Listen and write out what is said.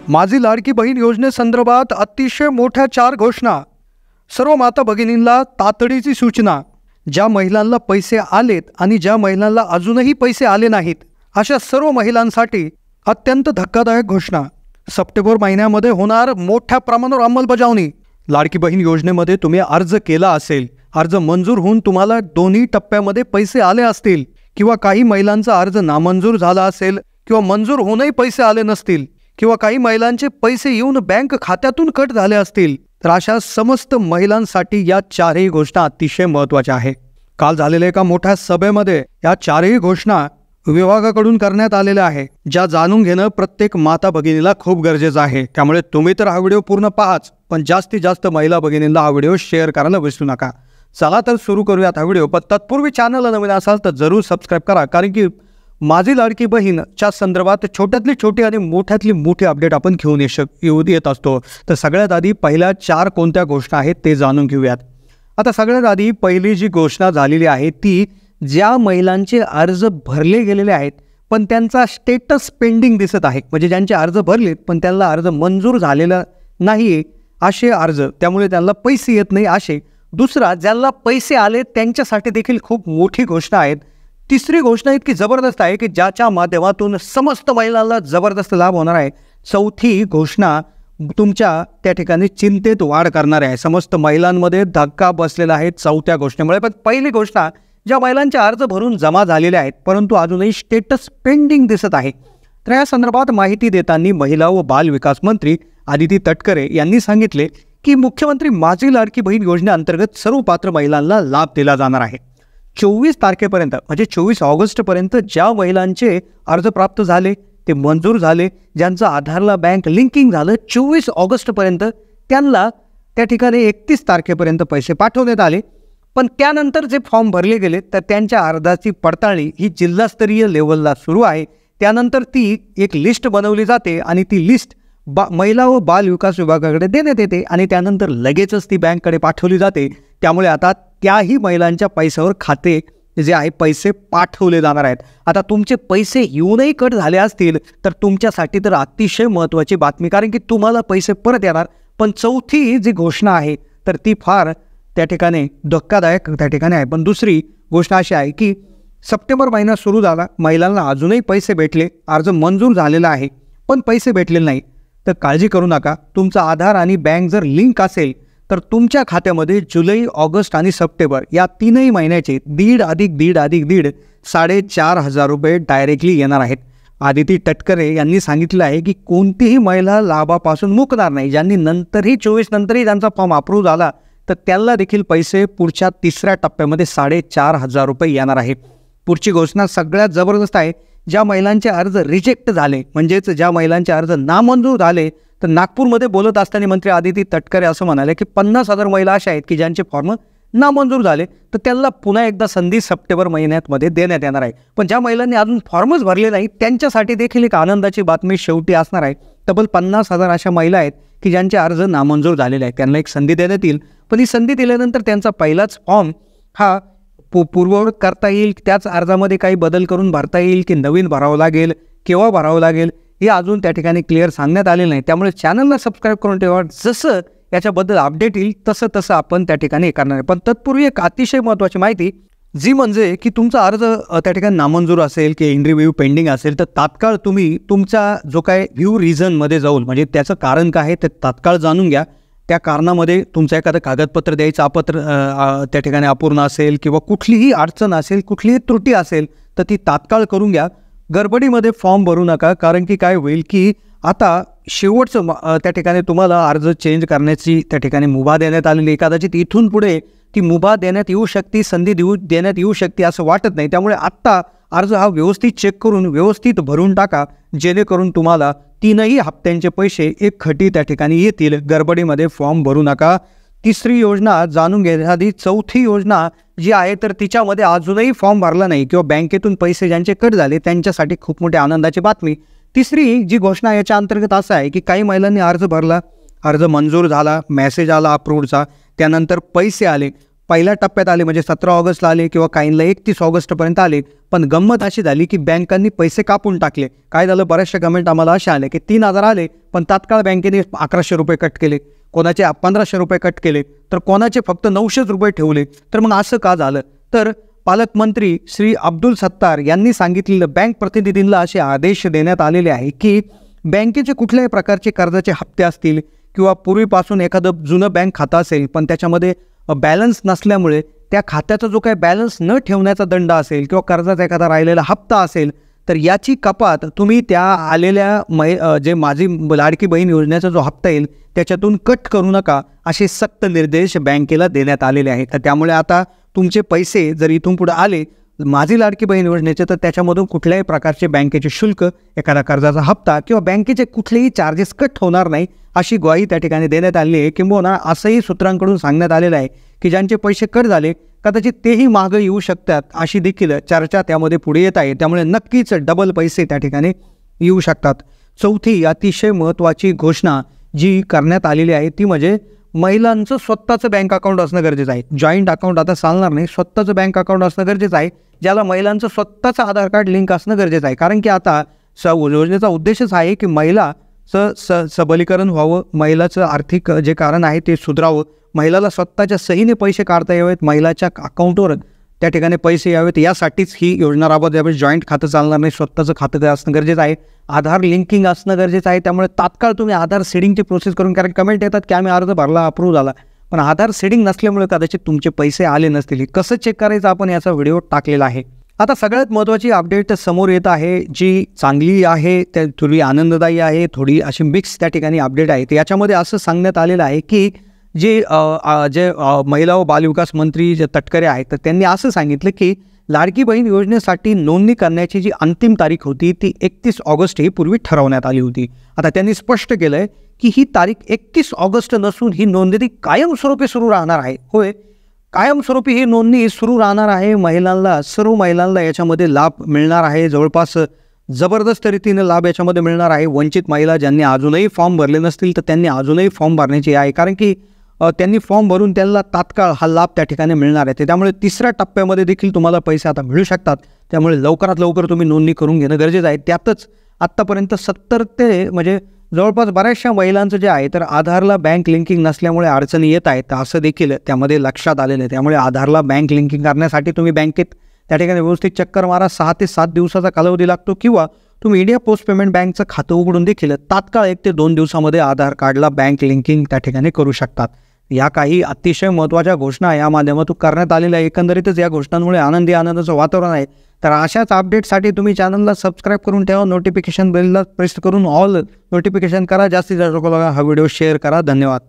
माझी लाडकी बहीण योजनेसंदर्भात अतिशय मोठ्या 4 घोषणा। सर्व माता भगिनींना तातडीची सूचना। ज्या महिलांना पैसे आलेत आणि ज्या महिलांना अजूनही पैसे आले नाहीत अशा सर्व महिलांसाठी अत्यंत धक्कादायक घोषणा। सप्टेंबर महिन्यामध्ये होणार मोठ्या प्रमाणावर अंमलबजावणी। लाडकी बहीण योजनेमध्ये तुम्ही अर्ज केला असेल, अर्ज मंजूर होऊन तुम्हाला दोन्ही टप्प्यामध्ये पैसे आले असतील किंवा काही महिलांचा अर्ज नामंजूर झाला असेल किंवा मंजूर होऊनही पैसे आले नसतील किंवा काही महिलांचे पैसे येऊन बँक खात्यातून कट झाले असतील, तर अशा समस्त महिलांसाठी या 4ही घोषणा अतिशय महत्त्वाच्या आहे। काल झालेल्या एका मोठ्या सभेमध्ये या 4ही घोषणा विभागाकडून करण्यात आलेल्या आहे, ज्या जाणून घेणं प्रत्येक माता भगिनीला खूप गरजेचं आहे। त्यामुळे तुम्ही तर हा व्हिडिओ पूर्ण पाहाच, पण जास्तीत जास्त महिला भगिनींना हा व्हिडिओ शेअर करायला विसरू नका। चला तर सुरू करूयात हा व्हिडिओ। पण तत्पूर्वी चॅनलला नवीन असाल तर जरूर सबस्क्राईब करा, कारण की माझी लाडकी बहीणच्या संदर्भात छोट्यातली छोटी आणि मोठ्यातली मोठी अपडेट आपण घेऊन येत असतो। तर सगळ्यात आधी पहिल्या 4 कोणत्या घोषणा आहेत ते जाणून घेऊयात। आता सगळ्यात आधी पहिली जी घोषणा झालेली आहे ती ज्या महिलांचे अर्ज भरले गेलेले आहेत पण त्यांचा स्टेटस पेंडिंग दिसत आहे, म्हणजे ज्यांचे अर्ज भरलेत पण त्यांना अर्ज मंजूर झालेला नाही असे अर्ज, त्यामुळे त्यांना पैसे येत नाही असे। दुसरा, ज्यांना पैसे आले त्यांच्यासाठी देखील खूप मोठी घोषणा आहे। तिसरी घोषणा इतकी जबरदस्त आहे की ज्याच्या माध्यमातून समस्त महिलांना जबरदस्त लाभ होणार आहे। चौथी घोषणा तुमच्या त्या ठिकाणी चिंतेत वाढ करणार आहे। समस्त महिलांमध्ये धक्का बसलेला आहे चौथ्या घोषणेमुळे। पण पहिली घोषणा, ज्या महिलांचे अर्ज भरून जमा झालेले आहेत परंतु अजूनही स्टेटस पेंडिंग दिसत आहे, तर या संदर्भात माहिती देताना महिला व बाल विकास मंत्री आदिती तटकरे यांनी सांगितले की मुख्यमंत्री माझी लाडकी बहीण योजनेअंतर्गत सर्व पात्र महिलांना लाभ दिला जाणार आहे। 24 तारखेपर्यंत म्हणजे 24 ऑगस्टपर्यंत ज्या महिलांचे अर्ज प्राप्त झाले, ते मंजूर झाले, ज्यांचं आधारला बँक लिंकिंग झालं 24 ऑगस्टपर्यंत, त्यांना त्या ठिकाणी 31 तारखेपर्यंत पैसे पाठवण्यात आले। पण त्यानंतर जे फॉर्म भरले गेले तर त्यांच्या अर्जाची पडताळणी ही जिल्हास्तरीय लेवलला सुरू आहे। त्यानंतर ती एक लिस्ट बनवली जाते आणि ती लिस्ट महिला व बाल विकास विभागाकडे देण्यात येते आणि त्यानंतर लगेचच ती बँककडे पाठवली जाते। त्यामुळे आता त्याही महिलांच्या पैशावर खाते जे आहे पैसे पाठवले जाणार आहेत। आता तुमचे पैसे येऊनही कट झाले असतील तर तुमच्यासाठी तर अतिशय महत्त्वाची बातमी, कारण की तुम्हाला पैसे परत येणार। पण चौथी जी घोषणा आहे तर ती फार त्या ठिकाणी धक्कादायक त्या ठिकाणी आहे। पण दुसरी घोषणा अशी आहे की सप्टेंबर महिना सुरू झाला, महिलांना अजूनही पैसे भेटले, अर्ज मंजूर झालेला आहे पण पैसे भेटलेले नाही, तर काळजी करू नका। तुमचा आधार आणि बँक जर लिंक असेल तर तुमच्या खात्यामध्ये जुलै, ऑगस्ट आणि सप्टेंबर या 3ही महिन्याचे 1.5 4,500 रुपये डायरेक्टली येणार आहेत। आदिती तटकरे यांनी सांगितलं आहे की कोणतीही महिला लाभापासून मुकणार नाही। ज्यांनी नंतरही 24 नंतरही त्यांचा फॉर्म अप्रूव्ह झाला तर त्यांना देखील पैसे पुढच्या 3ऱ्या टप्प्यामध्ये 4,500 रुपये येणार आहे। पुढची घोषणा सगळ्यात जबरदस्त आहे। ज्या महिलांचे अर्ज रिजेक्ट झाले, म्हणजेच ज्या महिलांचे अर्ज नामंजूर झाले, तर नागपूरमध्ये बोलत असताना मंत्री आदिती तटकरे असं म्हणाले की 50,000 महिला अशा आहेत की ज्यांचे फॉर्म नामंजूर झाले, तर त्यांना पुन्हा एकदा संधी सप्टेंबर महिन्यामध्ये देण्यात येणार आहे। पण ज्या महिलांनी अजून फॉर्मच भरले नाही त्यांच्यासाठी देखील एक आनंदाची बातमी शेवटी असणार आहे। तब्बल 50,000 अशा महिला आहेत की ज्यांचे अर्ज नामंजूर झालेले आहेत, त्यांना एक संधी देण्यात येईल। पण ही संधी दिल्यानंतर त्यांचा पहिलाच फॉर्म हा पूर्ववत करता येईल, त्याच अर्जामध्ये काही बदल करून भरता येईल की नवीन भरावं लागेल, केव्हा भरावं लागेल हे अजून त्या ठिकाणी क्लिअर सांगण्यात आलेलं नाही। त्यामुळे चॅनलला सबस्क्राईब करून ठेवा, जसं याच्याबद्दल अपडेट येईल तसं आपण त्या ठिकाणी करणार आहे। पण तत्पूर्वी एक अतिशय महत्त्वाची माहिती, जी म्हणजे की तुमचा अर्ज त्या ठिकाणी नामंजूर असेल की इंटरव्ह्यू पेंडिंग असेल तर तात्काळ तुम्ही तुमचा जो काय व्ह्यू रिझनमध्ये जाऊन, म्हणजे त्याचं कारण काय आहे ते तात्काळ जाणून घ्या। त्या कारणामध्ये तुमचं एखादं कागदपत्र द्यायचं अपत्र त्या ठिकाणी अपूर्ण असेल किंवा कुठलीही अडचण असेल, कुठलीही त्रुटी असेल तर ती तात्काळ करून घ्या। गडबडीमध्ये फॉर्म भरू नका, कारण की काय होईल की आता शेवटचं त्या ठिकाणी तुम्हाला अर्ज चेंज करण्याची त्या ठिकाणी मुभा देण्यात आलेली आहे। कदाचित इथून पुढे ती मुभा देण्यात येऊ शकते, संधी देण्यात येऊ शकते असं वाटत नाही। त्यामुळे आत्ता अर्ज हा व्यवस्थित चेक करून व्यवस्थित भरून टाका, जेणेकरून तुम्हाला 3ही हप्त्यांचे पैसे एकखटी त्या ठिकाणी येतील। गडबडीमध्ये फॉर्म भरू नका। तिसरी योजना जाणून घेण्याआधी चौथी योजना जी आहे तर तिच्यामध्ये अजूनही फॉर्म भरला नाही किंवा बँकेतून पैसे ज्यांचे कट झाले त्यांच्यासाठी खूप मोठी आनंदाची बातमी। तिसरी जी घोषणा याच्या अंतर्गत असं आहे की काही महिलांनी अर्ज भरला, अर्ज मंजूर झाला, मेसेज आला अप्रूव्हचा, त्यानंतर पैसे आले, पहिल्या टप्प्यात आले, म्हणजे 17 ऑगस्टला आले किंवा काहींना 31 ऑगस्टपर्यंत आले. पण गंमत अशी झाली की बँकांनी पैसे कापून टाकले. काय झालं, बऱ्याचशा कमेंट आम्हाला अशा आले की 3,000 आले पण तात्काळ बँकेने 1100 रुपये कट केले, कोणाचे 1500 रुपये कट केले, तर कोणाचे फक्त 900 रुपये ठेवले. तर मग असं का झालं? तर पालकमंत्री श्री अब्दुल सत्तार यांनी सांगितलेलं बँक प्रतिनिधींना असे आदेश देण्यात आलेले आहे की बँकेचे कुठल्याही प्रकारचे कर्जाचे हप्ते असतील किंवा पूर्वीपासून एखादं जुनं बँक खातं असेल पण त्याच्यामध्ये बॅलन्स नसल्यामुळे त्या खात्याचा जो काही बॅलन्स न ठेवण्याचा दंड असेल किंवा कर्जाचा एखादा राहिलेला हप्ता असेल तर याची कपात तुम्ही त्या आलेल्या जे माझी लाडकी बहीण योजनेचा जो हप्ता येईल त्याच्यातून कट करू नका, असे सक्त निर्देश बँकेला देण्यात आलेले आहेत. तर त्यामुळे आता तुमचे पैसे जर इथून पुढे आले माझी लाडकी बहीण योजनेचे तर त्याच्यामधून कुठल्याही प्रकारचे बँकेचे शुल्क, एखादा कर्जाचा हप्ता किंवा बँकेचे कुठलेही चार्जेस कट होणार नाही, अशी ग्वाही त्या ठिकाणी देण्यात आली आहे. किंबहुना असंही सूत्रांकडून सांगण्यात आलेलं आहे की ज्यांचे पैसे कट झाले कदाचित तेही मागं येऊ शकतात, अशी देखील चर्चा त्यामध्ये पुढे येत आहे. त्यामुळे नक्कीच डबल पैसे त्या ठिकाणी येऊ शकतात. चौथी अतिशय महत्त्वाची घोषणा जी करण्यात आलेली आहे ती म्हणजे महिलांचं स्वतःचं बँक अकाउंट असणं गरजेचं आहे. जॉईंट अकाउंट आता चालणार नाही, स्वतःचं बँक अकाउंट असणं गरजेचं आहे, ज्याला महिलांचं स्वतःचं आधार कार्ड लिंक असणं गरजेचं आहे. कारण की आता योजनेचा उद्देशच आहे की महिलाचं सबलीकरण व्हावं, महिलाचं आर्थिक जे कारण आहे ते सुधारावं, महिलाला स्वतःच्या सहीने पैसे काढता यावेत, महिलाच्या अकाउंटवर त्या ठिकाणी पैसे यावेत, यासाठीच ही योजना राबवत यावेळी. जॉईंट खातं चालणार नाही, स्वतःचं खातं असणं गरजेचं आहे, आधार लिंकिंग असणं गरजेचं आहे. त्यामुळे तात्काळ तुम्ही आधार सीडिंगची प्रोसेस करून, कारण कमेंट येतात की आम्ही अर्ज भरला, अप्रूव्ह झाला, पण आधार सीडिंग नसल्यामुळे कदाचित तुमचे पैसे आले नसतील. कसं चेक करायचं आपण याचा व्हिडिओ टाकलेला आहे. आता सगळ्यात महत्त्वाची अपडेट समोर येत आहे, जी चांगली आहे, त्या थोडी आनंददायी आहे, थोडी अशी मिक्स त्या ठिकाणी अपडेट आहे. तर याच्यामध्ये असं सांगण्यात आलेलं आहे की जे महिला व बालविकास मंत्री जे तटकरे आहेत तर त्यांनी असं सांगितलं की लाडकी बहीण योजनेसाठी नोंदणी करण्याची जी अंतिम तारीख होती ती 31 ऑगस्ट ही पूर्वी ठरवण्यात आली होती. आता त्यांनी स्पष्ट केलं आहे की ही तारीख 31 ऑगस्ट नसून ही नोंदणी कायमस्वरूपी सुरू राहणार आहे. होय, कायमस्वरूपी ही नोंदणी सुरू राहणार आहे. महिलांना, सर्व महिलांना याच्यामध्ये लाभ मिळणार आहे. जवळपास जबरदस्त रीतीने लाभ याच्यामध्ये मिळणार आहे. वंचित महिला ज्यांनी अजूनही फॉर्म भरले नसतील तर त्यांनी अजूनही फॉर्म भरण्याची आहे, कारण की त्यांनी फॉर्म भरून त्यांना तात्काळ हा लाभ त्या ठिकाणी मिळणार आहे. त्यामुळे तिसऱ्या टप्प्यामध्ये देखील तुम्हाला पैसे आता मिळू शकतात. त्यामुळे लवकरात लवकर तुम्ही नोंदणी करून घेणं गरजेचं आहे. त्यातच आत्तापर्यंत 70 ते म्हणजे जवळपास बऱ्याचशा महिलांचं जे आहे तर आधारला बँक लिंकिंग नसल्यामुळे अडचणी येत आहेत, असं देखील त्यामध्ये लक्षात आलेलं आहे. त्यामुळे आधारला बँक लिंकिंग करण्यासाठी तुम्ही बँकेत त्या ठिकाणी व्यवस्थित चक्कर मारा. 6 ते 7 दिवसाचा कालावधी लागतो, किंवा तुम्ही इंडिया पोस्ट पेमेंट बँकचं खातं उघडून देखील तात्काळ 1 ते 2 दिवसामध्ये आधार कार्डला बँक लिंकिंग त्या ठिकाणी करू शकतात. या काही अतिशय महत्त्वाच्या घोषणा या माध्यमातून करण्यात आलेल्या आहे. एकंदरीतच या घोषणांमुळे आनंदाचं वातावरण आहे. तर अशाच अपडेटसाठी तुम्ही चॅनलला सबस्क्राईब करून ठेवा, नोटिफिकेशन बेलला प्रेस करून ऑल नोटिफिकेशन करा, जास्तीत जास्त लोकांना हा व्हिडिओ शेअर करा. धन्यवाद.